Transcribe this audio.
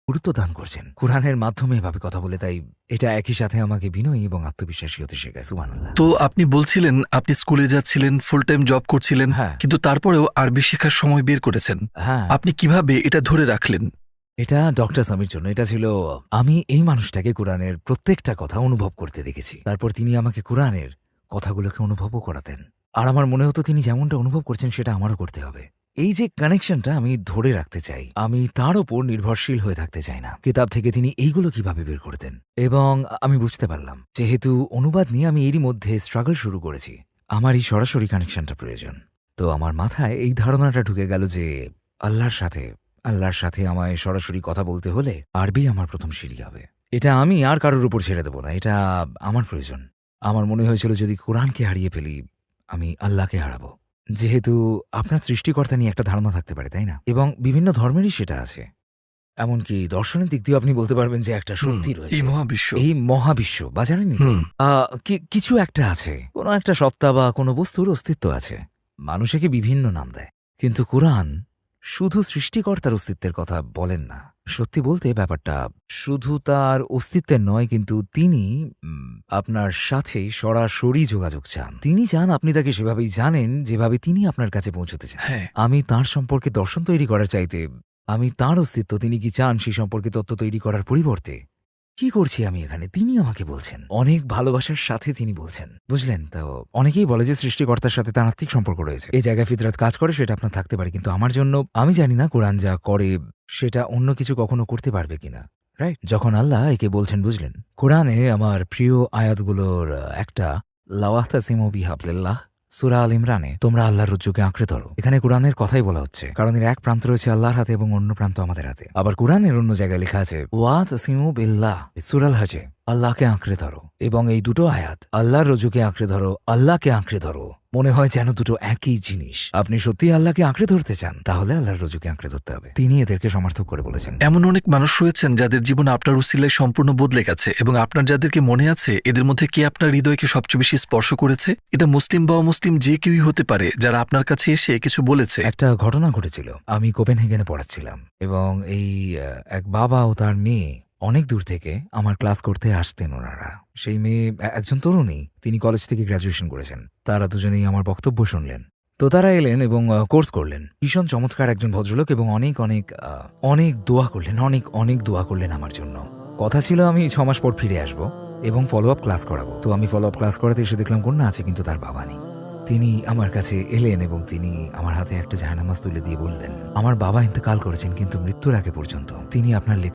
গুরুত্ব দান করছেন। কুরআনের মাধ্যমে এভাবে কথা বলে, তাই এটা একই সাথে আমাকে বিনয়ী এবং আত্মবিশ্বাসী হতে শেখায়। সুবহানাল্লাহ। তো আপনি বলছিলেন আপনি স্কুলে যাচ্ছিলেন, ফুল টাইম জব করছিলেন, হ্যাঁ। কিন্তু তারপরেও আরবি শেখার সময় বের করেছেন। হ্যাঁ, আপনি কিভাবে এটা ধরে রাখলেন? এটা ডক্টর সামির জন্য। এটা ছিল, আমি এই মানুষটাকে কুরআনের প্রত্যেকটা কথা অনুভব করতে দেখেছি। তারপর তিনি আমাকে কুরআনের কথাগুলোকে অনুভবও করাতেন। আর আমার মনে হতো তিনি যেমনটা অনুভব করছেন সেটা আমারও করতে হবে। এই যে কানেকশনটা আমি ধরে রাখতে চাই, আমি তার ওপর নির্ভরশীল হয়ে থাকতে চাই না। কিতাব থেকে তিনি এইগুলো কিভাবে বের করতেন, এবং আমি বুঝতে পারলাম যেহেতু অনুবাদ নিয়ে আমি এরই মধ্যে স্ট্রাগল শুরু করেছি, আমার এই সরাসরি কানেকশনটা প্রয়োজন। তো আমার মাথায় এই ধারণাটা ঢুকে গেল যে আল্লাহর সাথে আমায় সরাসরি কথা বলতে হলে আরবি আমার প্রথম সিঁড়ি হবে। এটা আমি আর কারোর উপর ছেড়ে দেব না, এটা আমার প্রয়োজন। আমার মনে হয়েছিল যদি কোরআনকে হারিয়ে ফেলি, আমি আল্লাহকে হারাবো। যেহেতু আপনার সৃষ্টিকর্তা নিয়ে একটা ধারণা থাকতে পারে, তাই না? এবং বিভিন্ন ধর্মেরই সেটা আছে। এমনকি দর্শনের দিক দিয়েও আপনি বলতে পারবেন যে একটা শক্তি এই রয়েছে, মহাবিশ্ব। এই মহাবিশ্ব, বা জানেনই তো কিছু একটা আছে, কোনো একটা সত্তা বা কোনো বস্তুর অস্তিত্ব আছে। মানুষ একে বিভিন্ন নাম দেয়, কিন্তু কুরআন শুধু সৃষ্টিকর্তার অস্তিত্বের কথা বলেন না। সত্যি বলতে ব্যাপারটা শুধু তার অস্তিত্বের নয়, কিন্তু তিনি আপনার সাথে সরাসরি যোগাযোগ চান। তিনি চান আপনি তাকে সেভাবেই জানেন যেভাবে তিনি আপনার কাছে পৌঁছতে চান। হ্যাঁ। আমি তার সম্পর্কে দর্শন তৈরি করার চাইতে আমি তার অস্তিত্ব, তিনি কি চান সেই সম্পর্কে তত্ত্ব তৈরি করার পরিবর্তে কি করছি আমি এখানে, তিনি আমাকে বলছেন। অনেক ভালোবাসার সাথে তিনি বলছেন, বুঝলেন তো? অনেকেই বলে যে সৃষ্টিকর্তার সাথে তার আত্মিক সম্পর্ক রয়েছে, এই জায়গায় ফিতরাত কাজ করে, সেটা আপনার থাকতে পারে, কিন্তু আমার জন্য আমি জানি না কোরআন যা করে সেটা অন্য কিছু কখনো করতে পারবে কিনা। রাইট? যখন আল্লাহ একে বলছেন, বুঝলেন, কোরআনে আমার প্রিয় আয়াতগুলোর একটা, লাওয়াহতাসিমু বিহাবলিল্লাহ, সূরা আল ইমরানে, তোমরা আল্লাহর রজ্জুকে আঁকড়ে ধরো। এখানে কোরআনের কথাই বলা হচ্ছে, কারণ এর এক প্রান্ত রয়েছে আল্লাহর হাতে এবং অন্য প্রান্ত আমাদের হাতে। আবার কোরআনের অন্য জায়গায় লেখা আছে ওয়াতাসিমু বিল্লাহ, সূরা আল হজে, আল্লাহকে আঁকড়ে ধরো। এবং এই দুটো আয়াত, আল্লাহর রজ্জুকে আঁকড়ে ধরো, আল্লাহকে আঁকড়ে ধরো, মনে হয় যেন দুটো একই জিনিস। আপনি সত্যি আল্লাহকে আঁকড়ে ধরতে চান, তাহলে আল্লাহর রজ্জুকে আঁকড়ে ধরতে হবে। তিনি এদেরকে সমর্থক করে বলেছেন। এমন অনেক মানুষ রয়েছেন যাদের জীবন আপনার উসিলায় সম্পূর্ণ বদলে গেছে, এবং আপনার যাদেরকে মনে আছে, এদের মধ্যে কে আপনার হৃদয়কে সবচেয়ে বেশি স্পর্শ করেছে? এটা মুসলিম বা অমুসলিম যে কেউই হতে পারে, যারা আপনার কাছে এসে কিছু বলেছে। একটা ঘটনা ঘটেছিল, আমি কোপেনহেগেনে পড়াচ্ছিলাম, এবং এই এক বাবা ও তার মেয়ে অনেক দূর থেকে আমার ক্লাস করতে আসতেন। ওনারা, সেই মেয়ে একজন তরুণী, তিনি কলেজ থেকে গ্র্যাজুয়েশন করেছেন। তারা দুজনেই আমার বক্তব্য শুনলেন। তো তারা এলেন এবং কোর্স করলেন। ভীষণ চমৎকার একজন ভদ্রলোক, এবং অনেক অনেক অনেক দোয়া করলেন, অনেক দোয়া করলেন আমার জন্য। কথা ছিল আমি 6 মাস পর ফিরে আসব এবং ফলো আপ ক্লাস করাবো। তো আমি ফলো আপ ক্লাস করাতে এসে দেখলাম কন্যা আছে, কিন্তু তার বাবা নেই। তিনি আমার কাছে এলেন এবং তিনি আমার হাতে একটা জায়নামাজ তুলে দিয়ে বললেন, আমার বাবা ইন্তেকাল করেছেন, কিন্তু মৃত্যুর আগে পর্যন্ত তিনি আপনার